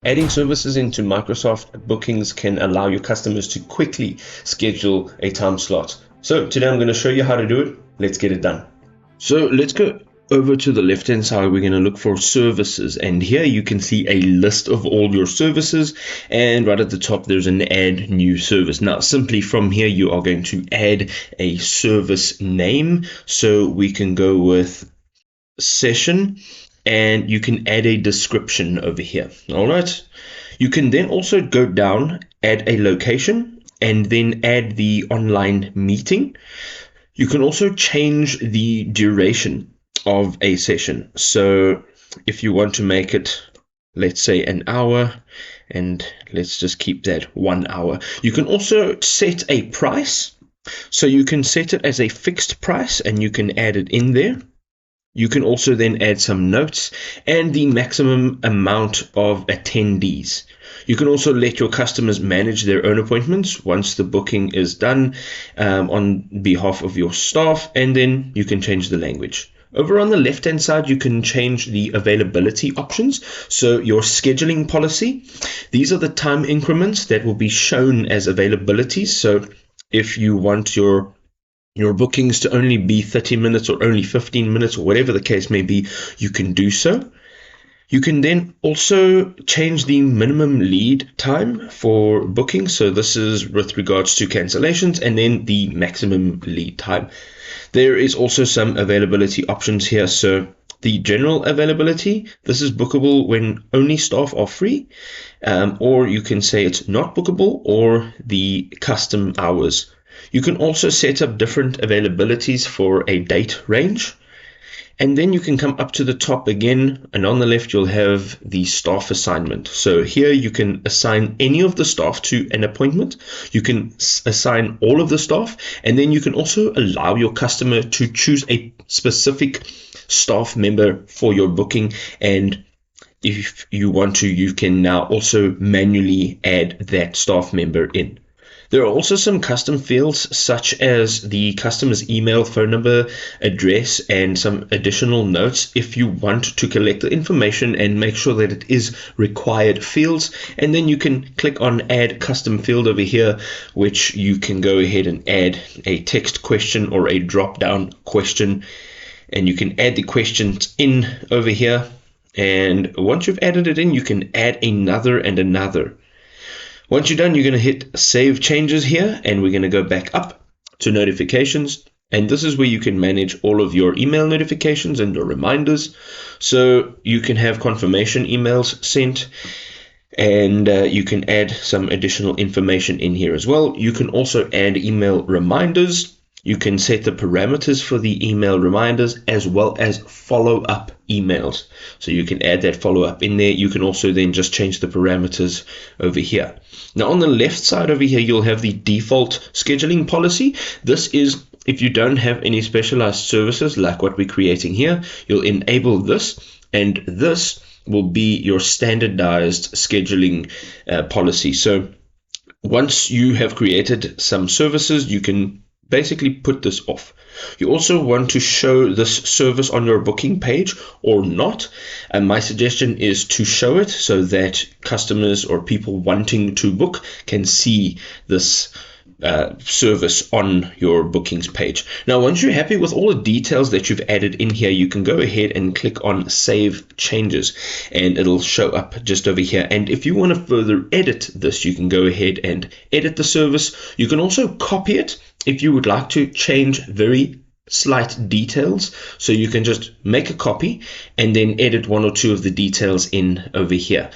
Adding services into Microsoft Bookings can allow your customers to quickly schedule a time slot. So today I'm going to show you how to do it. Let's get it done. So let's go over to the left hand side. We're going to look for services, and here you can see a list of all your services, and right at the top there's an add new service. Now simply from here you are going to add a service name, so we can go with session, and you can add a description over here. All right, you can then also go down, add a location, and then add the online meeting. You can also change the duration of a session. So if you want to make it, let's say, an hour, and let's just keep that 1 hour. You can also set a price. So you can set it as a fixed price and you can add it in there. You can also then add some notes and the maximum amount of attendees. You can also let your customers manage their own appointments once the booking is done on behalf of your staff, and then you can change the language. Over on the left hand side, you can change the availability options. So your scheduling policy, these are the time increments that will be shown as availabilities. So if you want your bookings to only be 30 minutes or only 15 minutes or whatever the case may be, you can do so. You can then also change the minimum lead time for booking. So this is with regards to cancellations, and then the maximum lead time. There is also some availability options here. So the general availability, this is bookable when only staff are free, or you can say it's not bookable, or the custom hours. You can also set up different availabilities for a date range. And then you can come up to the top again, and on the left you'll have the staff assignment. So here you can assign any of the staff to an appointment. You can assign all of the staff, and then you can also allow your customer to choose a specific staff member for your booking. And if you want to, you can now also manually add that staff member in. There are also some custom fields such as the customer's email, phone number, address, and some additional notes if you want to collect the information and make sure that it is required fields. And then you can click on add custom field over here, which you can go ahead and add a text question or a drop down question. And you can add the questions in over here. And once you've added it in, you can add another and another. Once you're done, you're going to hit Save Changes here, and we're going to go back up to Notifications. And this is where you can manage all of your email notifications and your reminders. So you can have confirmation emails sent, and you can add some additional information in here as well. You can also add email reminders. You can set the parameters for the email reminders as well as follow-up emails. So you can add that follow-up in there. You can also then just change the parameters over here. Now on the left side over here, you'll have the default scheduling policy. This is if you don't have any specialized services like what we're creating here, you'll enable this, and this will be your standardized scheduling policy. So once you have created some services, you can basically put this off. You also want to show this service on your booking page or not. And my suggestion is to show it so that customers or people wanting to book can see this service on your bookings page. Now, once you're happy with all the details that you've added in here, you can go ahead and click on Save Changes, and it'll show up just over here. And if you want to further edit this, you can go ahead and edit the service. You can also copy it if you would like to change very slight details. So you can just make a copy and then edit one or two of the details in over here.